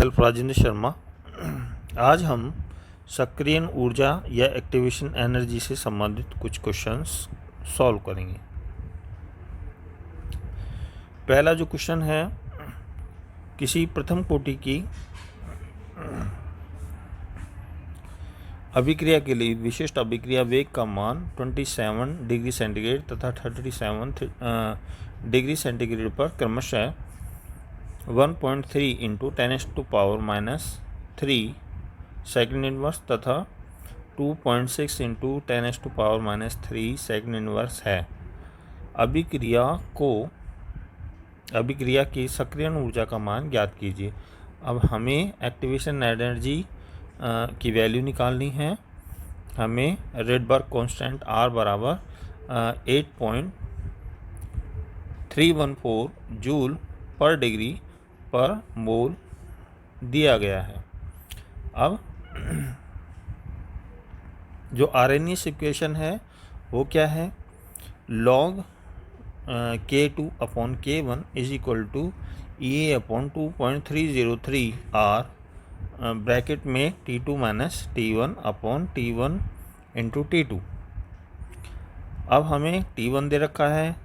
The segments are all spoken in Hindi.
सेल्फ राजेंद्र शर्मा। आज हम सक्रियण ऊर्जा या एक्टिवेशन एनर्जी से संबंधित कुछ क्वेश्चंस सॉल्व करेंगे। पहला जो क्वेश्चन है, किसी प्रथम कोटि की अभिक्रिया के लिए विशिष्ट अभिक्रिया वेग का मान 27 डिग्री सेंटीग्रेड तथा 37 डिग्री सेंटीग्रेड पर क्रमशः 1.3 इंटू 10⁻³ सेकंड इनवर्स तथा 2.6 इंटू 10⁻³ सेकंड इनवर्स है। अभिक्रिया की सक्रियण ऊर्जा का मान ज्ञात कीजिए। अब हमें एक्टिवेशन एनर्जी की वैल्यू निकालनी है। हमें रेडबर्ग कांस्टेंट R बराबर 8.314 जूल पर डिग्री पर मोल दिया गया है। अब जो आरएनएस इक्वेशन है वो क्या है, log K2 upon K1 is equal to EA upon 2.303 R bracket में T2 minus T1 upon T1 into T2। अब हमें T1 दे रखा है,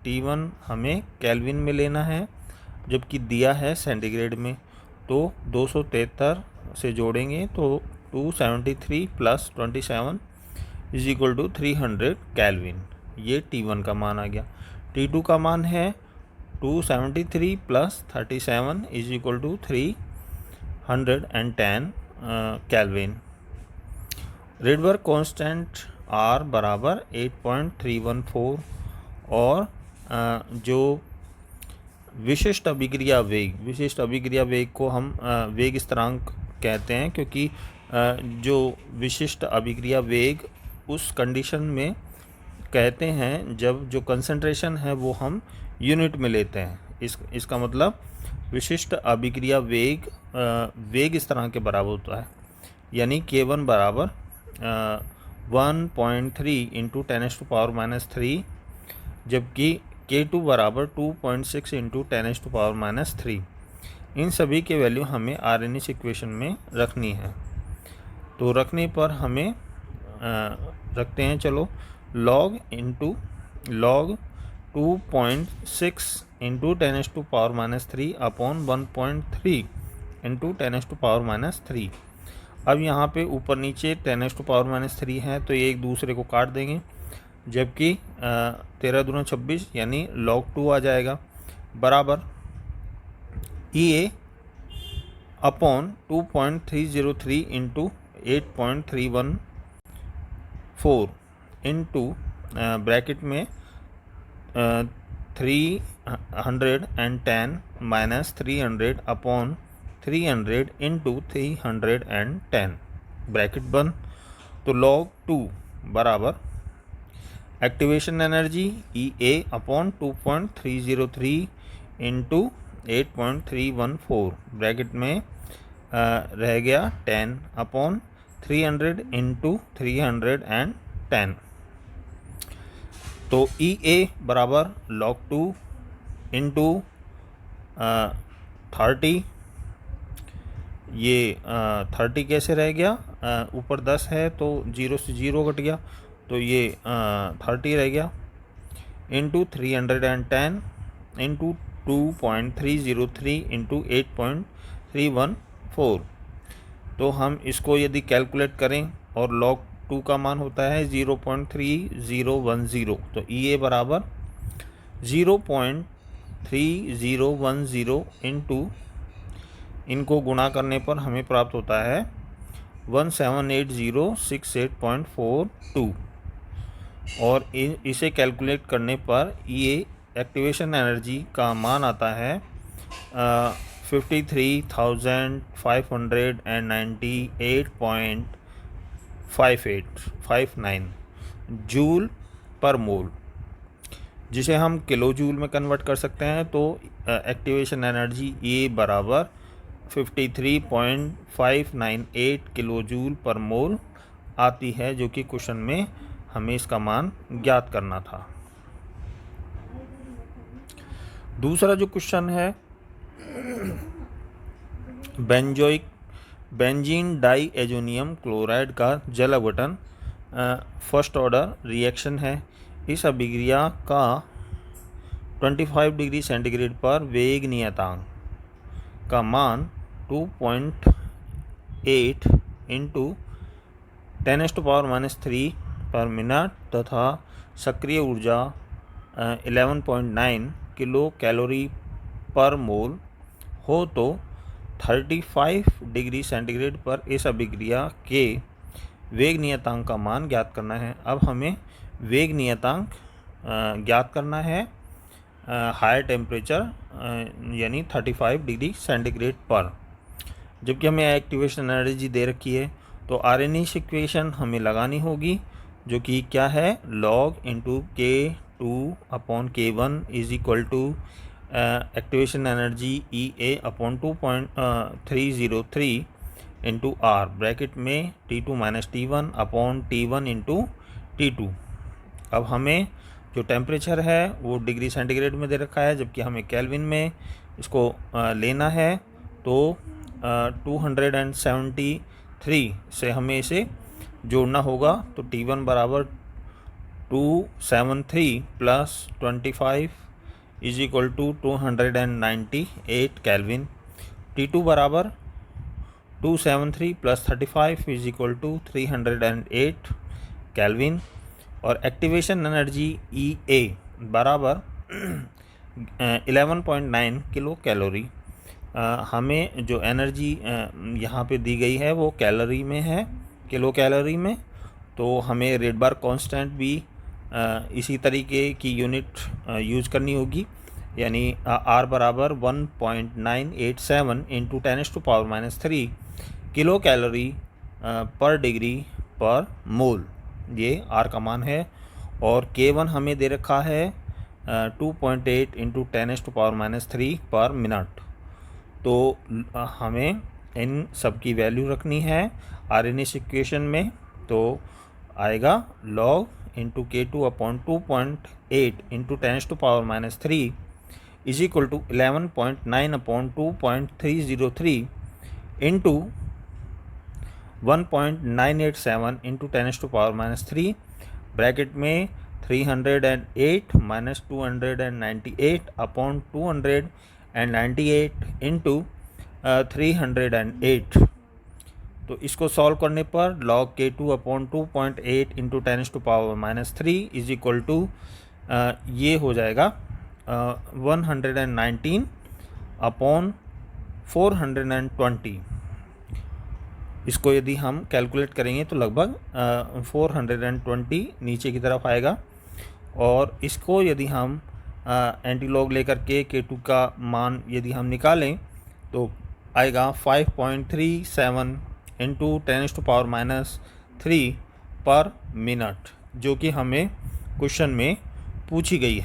T1 हमें केल्विन में लेना है जबकि दिया है सेंटीग्रेड में। तो 273 से जोड़ेंगे तो 273 plus 27 is equal to 300 kelvin. ये T1 का मान आ गया। T2 का मान है 273 plus 37 is equal to 310 kelvin. Rydberg constant R बराबर 8.314 और जो विशिष्ट अभिक्रिया वेग को हम वेग स्थिरांक कहते हैं, क्योंकि जो विशिष्ट अभिक्रिया वेग उस कंडीशन में कहते हैं जब जो कंसंट्रेशन है वो हम यूनिट में लेते हैं। इसका मतलब विशिष्ट अभिक्रिया वेग स्थिरांक के बराबर होता है, यानी K1 बराबर 1.3 इंटू 10⁻³ जबकि K2 बराबर 2.6 इंटू 10⁻³ इन सभी के वैल्यू हमें आरएनएस इक्वेशन में रखनी है। तो रखने पर हमें रखते हैं, चलो log 2.6 इंटू 10⁻³ अपॉन 1.3 इंटू 10⁻³। अब यहाँ पे ऊपर नीचे 10⁻³ है तो ये एक दूसरे को काट देंगे, जबकि 13 दूना 26 यानी log 2 आ जाएगा बराबर EA upon 2.303 into 8.314 into bracket में 310 माइनस 300 अपॉन 300 इंटू 310 ब्रैकेट बंद। तो log 2 बराबर activation energy EA upon 2.303 into 8.314 bracket में रह गया 10 अपॉन 300 इंटू 310। तो EA बराबर log 2 इंटू 30। ये 30 कैसे रह गया, ऊपर 10 है तो 0 से 0 कट गया, तो ये 30 रह गया इंटू 310 इंटू 2.303 इंटू 8.314। तो हम इसको यदि कैलकुलेट करें और log 2 का मान होता है 0.3010, तो EA बराबर 0.3010 इंटू इनको गुणा करने पर हमें प्राप्त होता है 178068.42 और इसे कैलकुलेट करने पर ये एक्टिवेशन एनर्जी का मान आता है 53,598.5859 जूल पर मोल, जिसे हम किलो जूल में कन्वर्ट कर सकते हैं। तो एक्टिवेशन एनर्जी E बराबर 53.598 किलो जूल पर मोल आती है, जो कि क्वेश्चन में हमें इसका मान ज्ञात करना था। दूसरा जो क्वेश्चन है बेंजीन डाई एजोनियम क्लोराइड का जल अपघटन फर्स्ट ऑर्डर रिएक्शन है। इस अभिक्रिया का 25 डिग्री सेंटीग्रेड पर वेग नियतांक का मान 2.8 इंटू 10⁻³ पर मिनट तथा सक्रिय ऊर्जा 11.9 किलो कैलोरी पर मोल हो तो 35 डिग्री सेंटीग्रेड पर इस अभिक्रिया के वेग नियतांक का मान ज्ञात करना है। अब हमें वेग नियतांक ज्ञात करना है हायर टेम्परेचर यानी 35 डिग्री सेंटीग्रेड पर, जबकि हमें एक्टिवेशन एनर्जी दे रखी है। तो आर्हेनियस इक्वेशन हमें लगानी होगी, जो कि क्या है, log into K2/K1 is equal to activation energy EA/2.303 into R bracket में T2-T1/T1 इंटू T2। अब हमें जो टेम्परेचर है वो डिग्री सेंटीग्रेड में दे रखा है, जबकि हमें केल्विन में इसको लेना है। तो 273 से हमें इसे जोड़ना होगा। तो T1 बराबर 273 plus 25 is equal to 298 kelvin. T2 बराबर 273 plus 35 is equal to 308 kelvin. और एक्टिवेशन एनर्जी EA बराबर 11.9 किलो कैलोरी। हमें जो एनर्जी यहाँ पे दी गई है वो कैलोरी में है, किलो कैलोरी में। तो हमें रेडबार कांस्टेंट भी इसी तरीके की यूनिट यूज करनी होगी, यानी R बराबर 1.987 इंटू 10⁻³ किलो कैलोरी पर डिग्री पर मोल, ये R का मान है। और K1 हमें दे रखा है 2.8 इंटू 10⁻³ पर मिनट। तो हमें इन सब की वैल्यू रखनी है आर्हेनियस इक्वेशन में। तो आएगा log into K2/2.8 into 10⁻³ is equal to 11.9/2.303 into 1.987 into 10⁻³ bracket में 308 माइनस 298/298 इंटू 308। तो इसको सॉल्व करने पर log K2/2.8 into 10⁻³ is equal to ये हो जाएगा 119/420। इसको यदि हम कैलकुलेट करेंगे तो लगभग 420 नीचे की तरफ आएगा। और इसको यदि हम एंटीलॉग लेकर के K2 का मान यदि हम निकालें तो आएगा 5.37 इंटू 10⁻³ पर मिनट, जो कि हमें क्वेश्चन में पूछी गई है।